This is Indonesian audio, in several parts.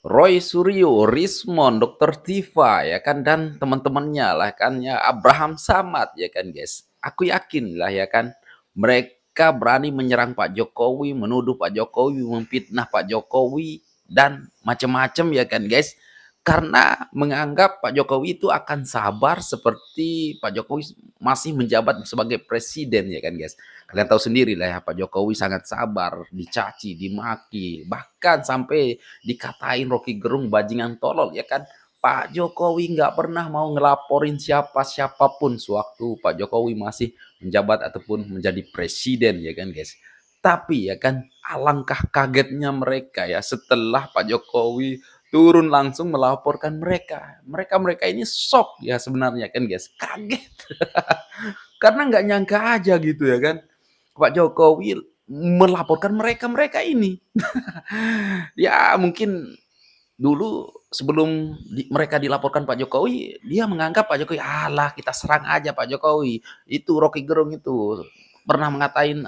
Roy Suryo, Rismon, Dokter Tiva ya kan dan teman-temannya lah kan ya Abraham Samad ya kan guys. Aku yakin lah ya kan mereka berani menyerang Pak Jokowi, menuduh Pak Jokowi, memfitnah Pak Jokowi dan macam-macam ya kan guys. Karena menganggap Pak Jokowi itu akan sabar seperti Pak Jokowi masih menjabat sebagai presiden ya kan guys. Kalian tahu sendiri lah ya Pak Jokowi sangat sabar, dicaci, dimaki, bahkan sampai dikatain Rocky Gerung bajingan tolol ya kan. Pak Jokowi nggak pernah mau ngelaporin siapapun sewaktu Pak Jokowi masih menjabat ataupun menjadi presiden ya kan guys. Tapi ya kan alangkah kagetnya mereka ya setelah Pak Jokowi turun langsung melaporkan mereka. Mereka ini shock ya sebenarnya kan guys, kaget. Karena nggak nyangka aja gitu ya kan. Pak Jokowi melaporkan mereka ini. Ya mungkin dulu sebelum mereka dilaporkan Pak Jokowi, dia menganggap Pak Jokowi, alah kita serang aja Pak Jokowi. Itu Rocky Gerung itu pernah ngatain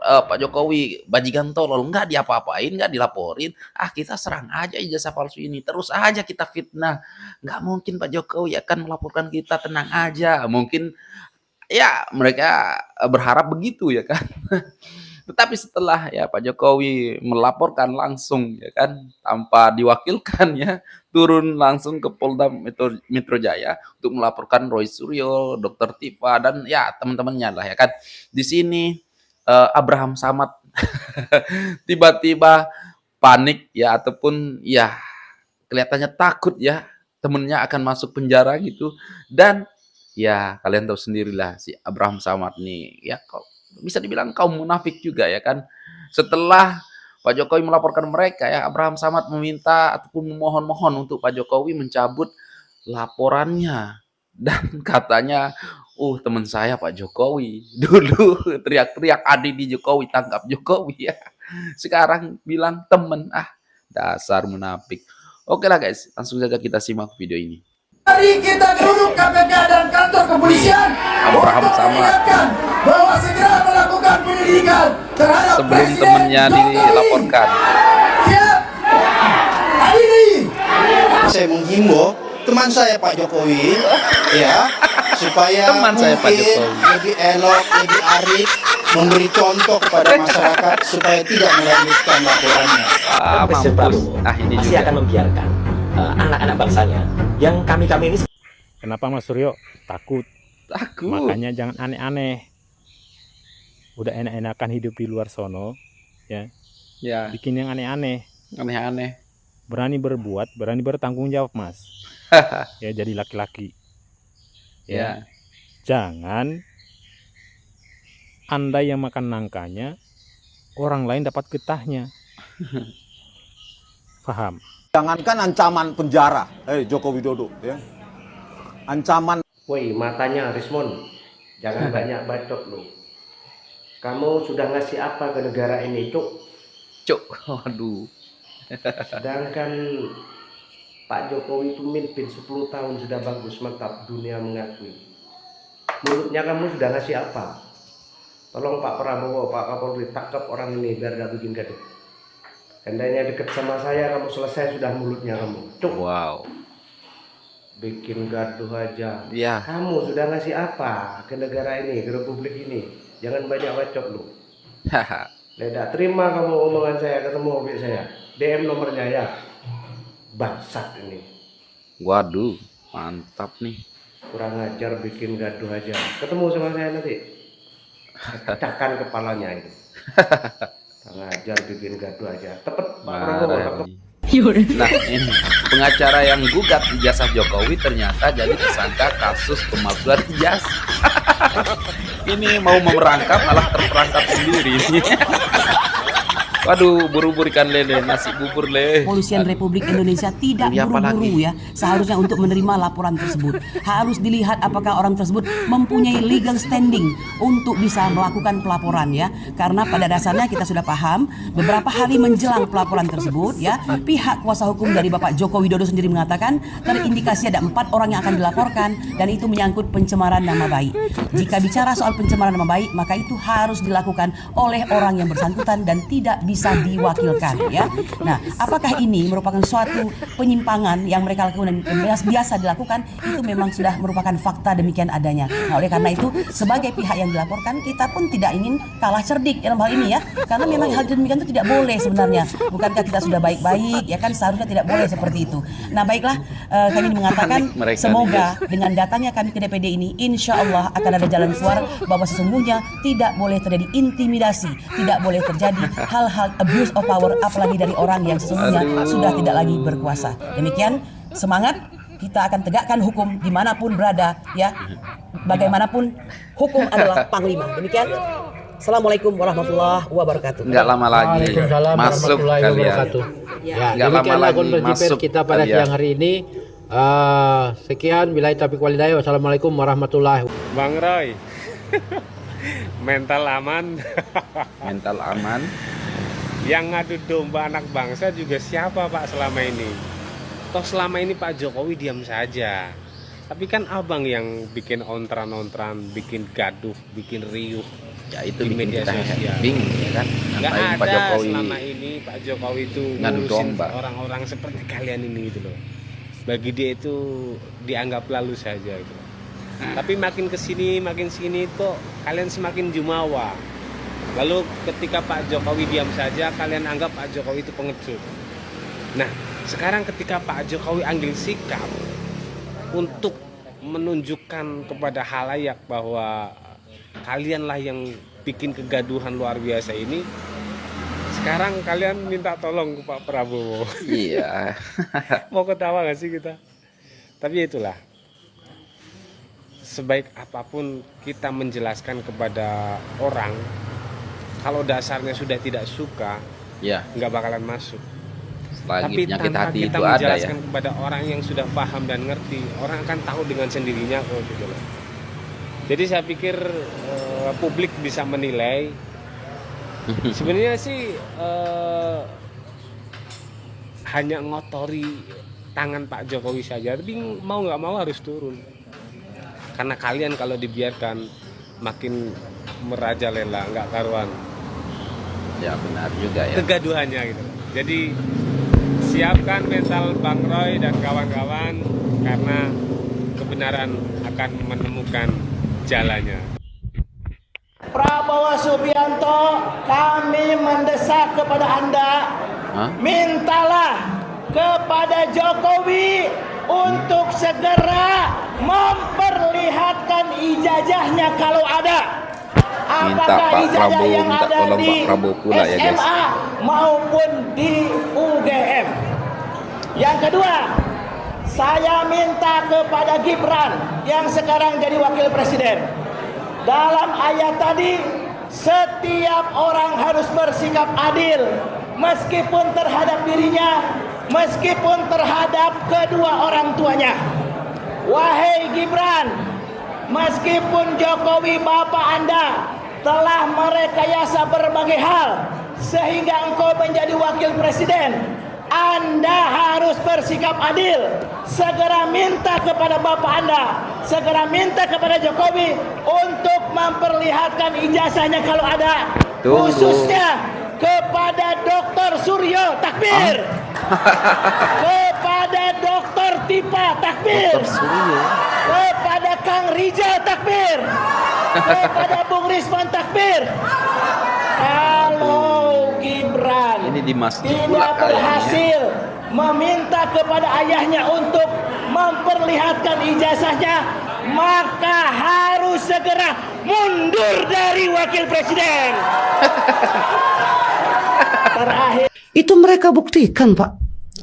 Pak Jokowi bajingan tolol, nggak diapa-apain, nggak dilaporin. Ah kita serang aja ijazah palsu ini, terus aja kita fitnah. Nggak mungkin Pak Jokowi akan melaporkan kita, tenang aja. Mungkin ya mereka berharap begitu ya kan. Tetapi setelah ya Pak Jokowi melaporkan langsung ya kan tanpa diwakilkan ya turun langsung ke Polda Metro Jaya untuk melaporkan Roy Suryo, Dokter Tiva dan ya teman-temannya lah ya kan. Di sini Abraham Samad tiba-tiba panik ya ataupun ya kelihatannya takut ya temennya akan masuk penjara gitu dan ya kalian tahu sendirilah si Abraham Samad nih ya kok bisa dibilang kaum munafik juga ya kan. Setelah Pak Jokowi melaporkan mereka ya Abraham Samad meminta ataupun memohon-mohon untuk Pak Jokowi mencabut laporannya dan katanya teman saya Pak Jokowi dulu teriak-teriak adi di Jokowi tangkap Jokowi ya sekarang bilang temen dasar munafik. Oke lah guys, langsung saja kita simak video ini. Mari kita duduk KPK dan kantor kepolisian Abraham Samad bahwa segera melakukan penyelidikan terhadap sebelum temennya dilaporkan. Siap. Hadiri. Saya menghimbau teman saya Pak Jokowi ya supaya Teman saya Pak mungkin Jokowi. lebih elok, lebih arif, memberi contoh kepada masyarakat supaya tidak melanjutkan laporannya. Presiden Mampus. Prabowo Ini masih juga akan membiarkan anak-anak bangsanya yang kami ini. Kenapa Mas Suryo? Takut. takut. Makanya jangan aneh-aneh. Udah enak-enakan hidup di luar sono, ya. Ya, Bikin yang aneh-aneh. aneh-aneh. Berani berbuat, berani bertanggung jawab, Mas. Ya, jadi laki-laki. Ya. Jangan Anda yang makan nangkanya, orang lain dapat getahnya. Paham? Jangankan ancaman penjara, Joko Widodo, ya. Ancaman. Woi, matanya Rismon, jangan banyak bacot lu. Kamu sudah ngasih apa ke negara ini, Cuk? Cuk, waduh. Sedangkan Pak Jokowi itu mimpin 10 tahun sudah bagus, mantap, dunia mengakui. Mulutnya kamu sudah ngasih apa? Tolong Pak Prabowo, Pak Kapolri, tangkap orang ini biar gak bikin gaduh. Seandainya deket sama saya, kamu selesai sudah mulutnya kamu. Cuk. Wow. Bikin gaduh aja. Ya. Kamu sudah ngasih apa ke negara ini, ke republik ini? Jangan banyak bacot lu. Haha. Tidak terima kamu omongan saya, ketemu mobil saya. DM nomornya ya. Bangsat ini. Waduh, mantap nih. Kurang ajar bikin gaduh aja. Ketemu sama saya nanti. Pecahkan kepalanya itu. Kurang ajar bikin gaduh aja. Tepet Pak Prabowo, Marah tangkap. nih. Nah ini pengacara yang gugat ijazah Jokowi ternyata jadi tersangka kasus pemalsuan ijazah. Ini mau memerangkap malah terperangkap sendiri. Waduh, buru-buru ikan lele, nasi bubur lele. Kepolisian Republik Indonesia tidak Ini apa buru-buru lagi? ya seharusnya untuk menerima laporan tersebut. Harus dilihat apakah orang tersebut mempunyai legal standing untuk bisa melakukan pelaporan ya. Karena pada dasarnya kita sudah paham beberapa hari menjelang pelaporan tersebut ya, pihak kuasa hukum dari Bapak Joko Widodo sendiri mengatakan terindikasi ada 4 orang yang akan dilaporkan dan itu menyangkut pencemaran nama baik. Jika bicara soal pencemaran nama baik, maka itu harus dilakukan oleh orang yang bersangkutan dan tidak bisa diwakilkan ya. Nah, apakah ini merupakan suatu penyimpangan yang mereka lakukan dan biasa dilakukan? Itu memang sudah merupakan fakta demikian adanya. Nah, oleh karena itu sebagai pihak yang dilaporkan, kita pun tidak ingin kalah cerdik dalam hal ini ya, karena memang hal demikian itu tidak boleh sebenarnya. Bukankah kita sudah baik-baik ya kan, seharusnya tidak boleh seperti itu. Nah baiklah, kami ingin mengatakan semoga dengan datangnya kami ke DPD ini, insya Allah akan ada jalan keluar, bahwa sesungguhnya tidak boleh terjadi intimidasi, tidak boleh terjadi hal-hal abuse of power, apalagi dari orang yang sesungguhnya sudah tidak lagi berkuasa. Demikian, semangat, kita akan tegakkan hukum dimanapun berada ya, bagaimanapun hukum adalah panglima. Demikian. Assalamualaikum warahmatullahi wabarakatuh. Nggak lama lagi masuk kalian. Ya, demikianlah konferensi pers kita pada siang hari ini. Sekian, billahi taufiq walhidayah. Wassalamualaikum warahmatullahi wabarakatuh. Bang Roy, mental aman. Mental aman. Yang ngadu domba anak bangsa juga siapa Pak selama ini? Toh selama ini Pak Jokowi diam saja. Tapi kan abang yang bikin ontran-ontran, bikin gaduh, bikin riuh. Ya itu di media sosial. Bingung ya kan. Nggak Ngapain ada Pak Jokowi selama ini Pak Jokowi itu ngadu ngurusin domba. orang-orang seperti kalian ini gitu loh. Bagi dia itu dianggap lalu saja gitu. Tapi makin kesini kok kalian semakin jumawa. Lalu ketika Pak Jokowi diam saja, kalian anggap Pak Jokowi itu pengecut. Nah, sekarang ketika Pak Jokowi ambil sikap untuk menunjukkan kepada halayak bahwa kalianlah yang bikin kegaduhan luar biasa ini, sekarang kalian minta tolong ke Pak Prabowo. Iya. Mau ketawa gak sih kita? Tapi itulah, sebaik apapun kita menjelaskan kepada orang, kalau dasarnya sudah tidak suka, ya nggak bakalan masuk. Tapi tanpa penyakit hati kita itu ada ya. menjelaskan kepada orang yang sudah paham dan ngerti, orang akan tahu dengan sendirinya kok gitu loh. Jadi saya pikir publik bisa menilai. Sebenarnya sih hanya ngotori tangan Pak Jokowi saja, tapi mau nggak mau harus turun. Karena kalian kalau dibiarkan makin merajalela, nggak karuan. Ya benar juga ya. Kegaduhannya gitu. Jadi siapkan mental Bang Roy dan kawan-kawan, karena kebenaran akan menemukan jalannya. Prabowo Subianto, kami mendesak kepada Anda, mintalah kepada Jokowi untuk segera memperlihatkan ijazahnya kalau ada. Apakah ijazah yang ada di SMA maupun di UGM. Yang kedua, saya minta kepada Gibran yang sekarang jadi wakil presiden. Dalam ayat tadi, setiap orang harus bersikap adil, meskipun terhadap dirinya, meskipun terhadap kedua orang tuanya. Wahai Gibran, meskipun Jokowi bapak Anda telah merekayasa berbagai hal sehingga engkau menjadi wakil presiden, Anda harus bersikap adil. Segera minta kepada bapak Anda, segera minta kepada Jokowi untuk memperlihatkan ijazahnya kalau ada. Khususnya kepada Dr. Suryo, takbir. Kepada Dr. Tipa, takbir. Kepada Kang Rijal, takbir. Kepada Bung Risman, takbir. Kalau Gibran tidak berhasil meminta kepada ayahnya untuk memperlihatkan ijazahnya, maka harus segera mundur dari wakil presiden. Terakhir, Itu mereka buktikan, Pak.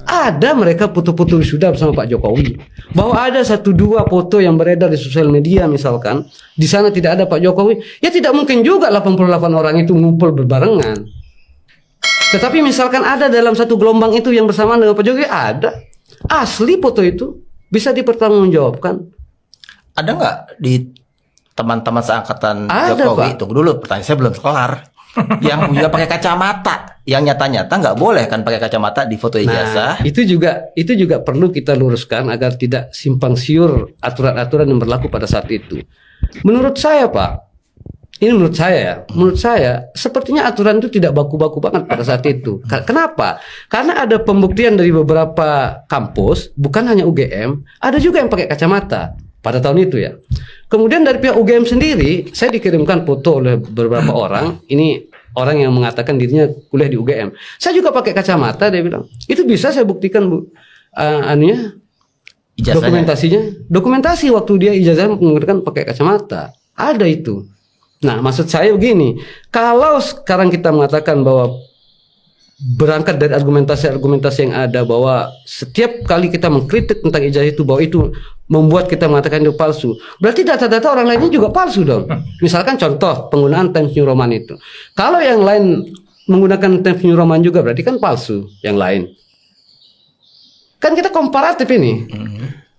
Ada mereka foto-foto sudah bersama Pak Jokowi. Bahwa ada 1-2 foto yang beredar di sosial media misalkan, di sana tidak ada Pak Jokowi, ya tidak mungkin juga 88 orang itu ngumpul berbarengan. Tetapi misalkan ada dalam satu gelombang itu yang bersamaan dengan Pak Jokowi, ada. Asli foto itu bisa dipertanggungjawabkan. Ada nggak di teman-teman seangkatan Ada, Jokowi? Pak. Tunggu dulu, pertanyaan saya belum kelar. Yang juga pakai kacamata, yang nyata-nyata nggak boleh kan pakai kacamata di foto ijazah. Nah, itu juga perlu kita luruskan agar tidak simpang siur aturan-aturan yang berlaku pada saat itu. Menurut saya, Pak, Ini menurut saya ya, menurut saya sepertinya aturan itu tidak baku-baku banget pada saat itu. Kenapa? Karena ada pembuktian dari beberapa kampus, bukan hanya UGM, ada juga yang pakai kacamata pada tahun itu ya. Kemudian dari pihak UGM sendiri, saya dikirimkan foto oleh beberapa orang. Ini orang yang mengatakan dirinya kuliah di UGM. Saya juga pakai kacamata, dia bilang. Itu bisa saya buktikan, Bu. Dokumentasinya, dokumentasi waktu dia ijazah menggunakan pakai kacamata. Ada itu. Nah, maksud saya begini, kalau sekarang kita mengatakan bahwa berangkat dari argumentasi-argumentasi yang ada, bahwa setiap kali kita mengkritik tentang ijazah itu, bahwa itu membuat kita mengatakan itu palsu, berarti data-data orang lainnya juga palsu dong. Misalkan contoh penggunaan Times New Roman itu, kalau yang lain menggunakan Times New Roman juga berarti kan palsu yang lain. Kan kita komparatif ini.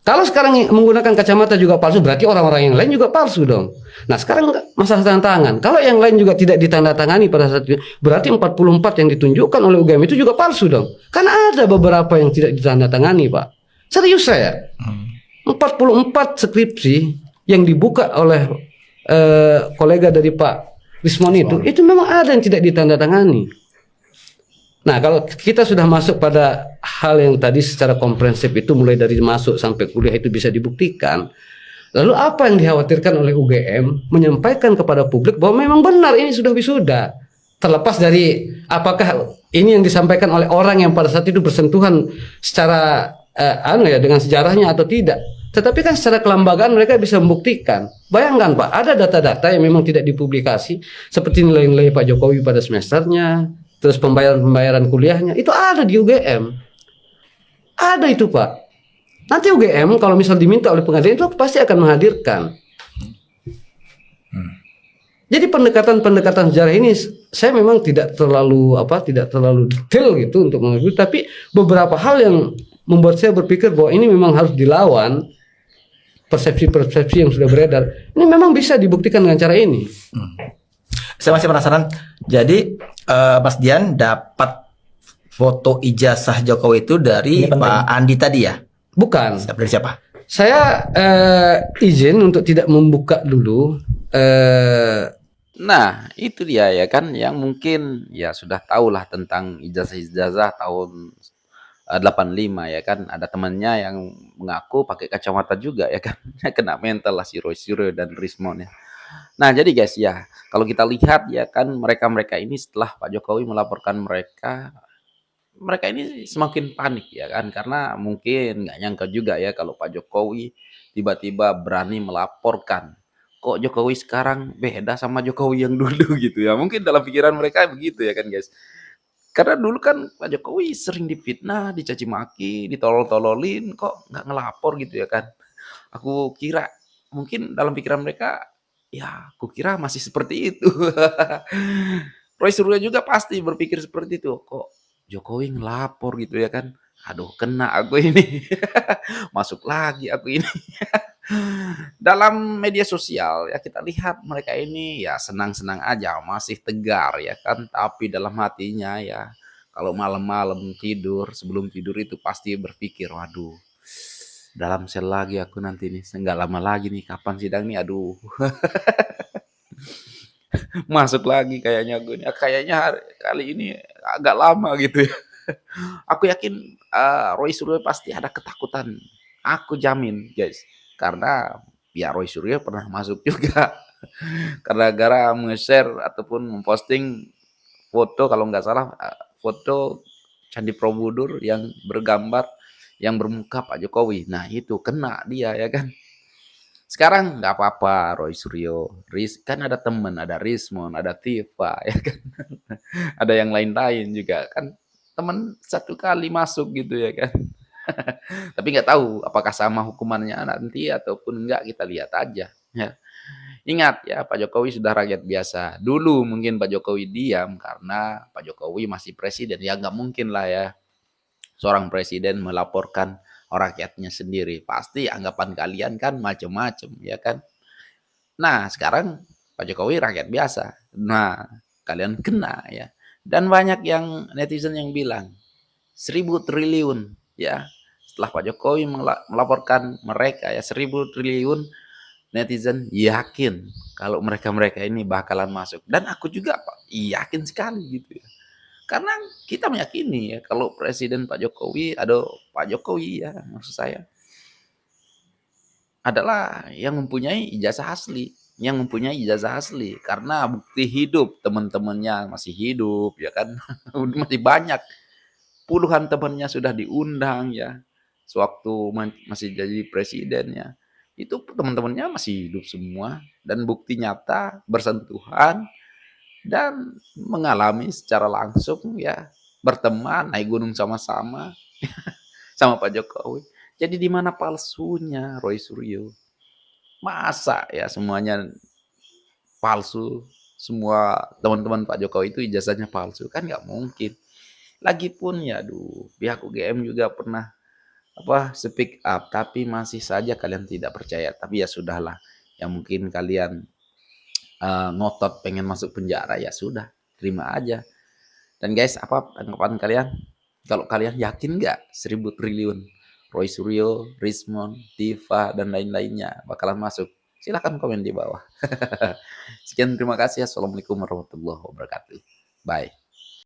Kalau sekarang menggunakan kacamata juga palsu, berarti orang-orang yang lain juga palsu dong. Nah, sekarang masalah tanda tangan. Kalau yang lain juga tidak ditandatangani pada saat itu, berarti 44 yang ditunjukkan oleh UGM itu juga palsu dong. Karena ada beberapa yang tidak ditandatangani, Pak. Serius saya. 44 skripsi yang dibuka oleh kolega dari Pak Rismon itu memang ada yang tidak ditandatangani. Nah, kalau kita sudah masuk pada hal yang tadi secara komprehensif itu, mulai dari masuk sampai kuliah itu bisa dibuktikan. Lalu apa yang dikhawatirkan oleh UGM menyampaikan kepada publik bahwa memang benar ini sudah wisuda. Terlepas dari apakah ini yang disampaikan oleh orang yang pada saat itu bersentuhan secara dengan sejarahnya atau tidak. Tetapi kan secara kelembagaan mereka bisa membuktikan. Bayangkan Pak, ada data-data yang memang tidak dipublikasi, seperti nilai-nilai Pak Jokowi pada semesternya, terus pembayaran kuliahnya, itu ada di UGM. Ada itu Pak. Nanti UGM kalau misal diminta oleh pengadilan itu pasti akan menghadirkan. Jadi pendekatan-pendekatan sejarah ini saya memang tidak terlalu detail gitu untuk mengerti, tapi beberapa hal yang membuat saya berpikir bahwa ini memang harus dilawan. Persepsi-persepsi yang sudah beredar ini memang bisa dibuktikan dengan cara ini. Saya masih penasaran. Jadi Mas Dian dapat foto ijazah Jokowi itu dari Pak Andi tadi ya? Bukan. Dari siapa? Saya izin untuk tidak membuka dulu. Nah, itu dia ya kan, yang mungkin ya sudah tahulah tentang ijazah-ijazah tahun 85 ya kan. Ada temannya yang mengaku pakai kacamata juga ya kan. Kena mental lah si Roy Suryo dan Rismon ya. Nah, jadi guys ya, kalau kita lihat ya kan, mereka-mereka ini setelah Pak Jokowi melaporkan mereka ini semakin panik ya kan, karena mungkin nggak nyangka juga ya kalau Pak Jokowi tiba-tiba berani melaporkan. Kok Jokowi sekarang beda sama Jokowi yang dulu gitu ya. Mungkin dalam pikiran mereka begitu ya kan guys. Karena dulu kan Pak Jokowi sering difitnah, dicaci maki, ditolol-tololin, kok nggak ngelapor gitu ya kan. Aku kira mungkin dalam pikiran mereka, ya aku kira masih seperti itu. Roy Suryo juga pasti berpikir seperti itu. Kok Jokowi ngelapor gitu ya kan. Aduh, kena aku ini. Masuk lagi aku ini. Dalam media sosial ya kita lihat mereka ini ya senang-senang aja, masih tegar ya kan. Tapi dalam hatinya ya, kalau malam-malam tidur, sebelum tidur itu pasti berpikir, waduh, dalam sel lagi aku nanti nih, nggak lama lagi nih, kapan sidang nih, aduh. Masuk lagi kayaknya gue nih. Kayaknya kali ini agak lama gitu ya. Aku yakin Roy Suryo pasti ada ketakutan. Aku jamin guys. Karena ya Roy Suryo pernah masuk juga. Karena gara nge-share ataupun memposting foto, kalau nggak salah foto Candi Borobudur yang bergambar, yang bermuka Pak Jokowi. Nah itu kena dia ya kan. Sekarang nggak apa-apa Roy Suryo. Kan ada temen, ada Rismon, ada Tifa ya kan. Ada yang lain-lain juga kan. Temen satu kali masuk gitu ya kan. Tapi nggak tahu apakah sama hukumannya nanti ataupun enggak, kita lihat aja ya. Ingat ya, Pak Jokowi sudah rakyat biasa. Dulu mungkin Pak Jokowi diam karena Pak Jokowi masih presiden. Ya nggak mungkin lah ya seorang presiden melaporkan rakyatnya sendiri. Pasti anggapan kalian kan macam-macam ya kan. Nah sekarang Pak Jokowi rakyat biasa. Nah kalian kena ya. Dan banyak yang netizen yang bilang 1.000 triliun ya. Setelah Pak Jokowi melaporkan mereka ya 1.000 triliun netizen yakin kalau mereka-mereka ini bakalan masuk. Dan aku juga Pak, yakin sekali gitu ya. Karena kita meyakini ya kalau Presiden Pak Jokowi, Pak Jokowi ya maksud saya, adalah yang mempunyai ijazah asli, karena bukti hidup teman-temannya masih hidup ya kan. Masih banyak, puluhan temannya sudah diundang ya sewaktu masih jadi presiden ya. Itu teman-temannya masih hidup semua dan bukti nyata bersentuhan dan mengalami secara langsung ya, berteman, naik gunung sama-sama sama Pak Jokowi. Jadi di mana palsunya Roy Suryo? Masa ya semuanya palsu, semua teman-teman Pak Jokowi itu ijazahnya palsu? Kan nggak mungkin. Lagipun ya pihak UGM juga pernah speak up, tapi masih saja kalian tidak percaya. Tapi ya sudahlah, ya mungkin kalian ngotot pengen masuk penjara, ya sudah, terima aja. Dan guys, apa tanggapan kalian? Kalau kalian yakin nggak 1.000 triliun Roy Suryo, Rismon, Tifa, dan lain-lainnya bakalan masuk? Silahkan komen di bawah. Sekian, terima kasih. Assalamualaikum warahmatullahi wabarakatuh. Bye.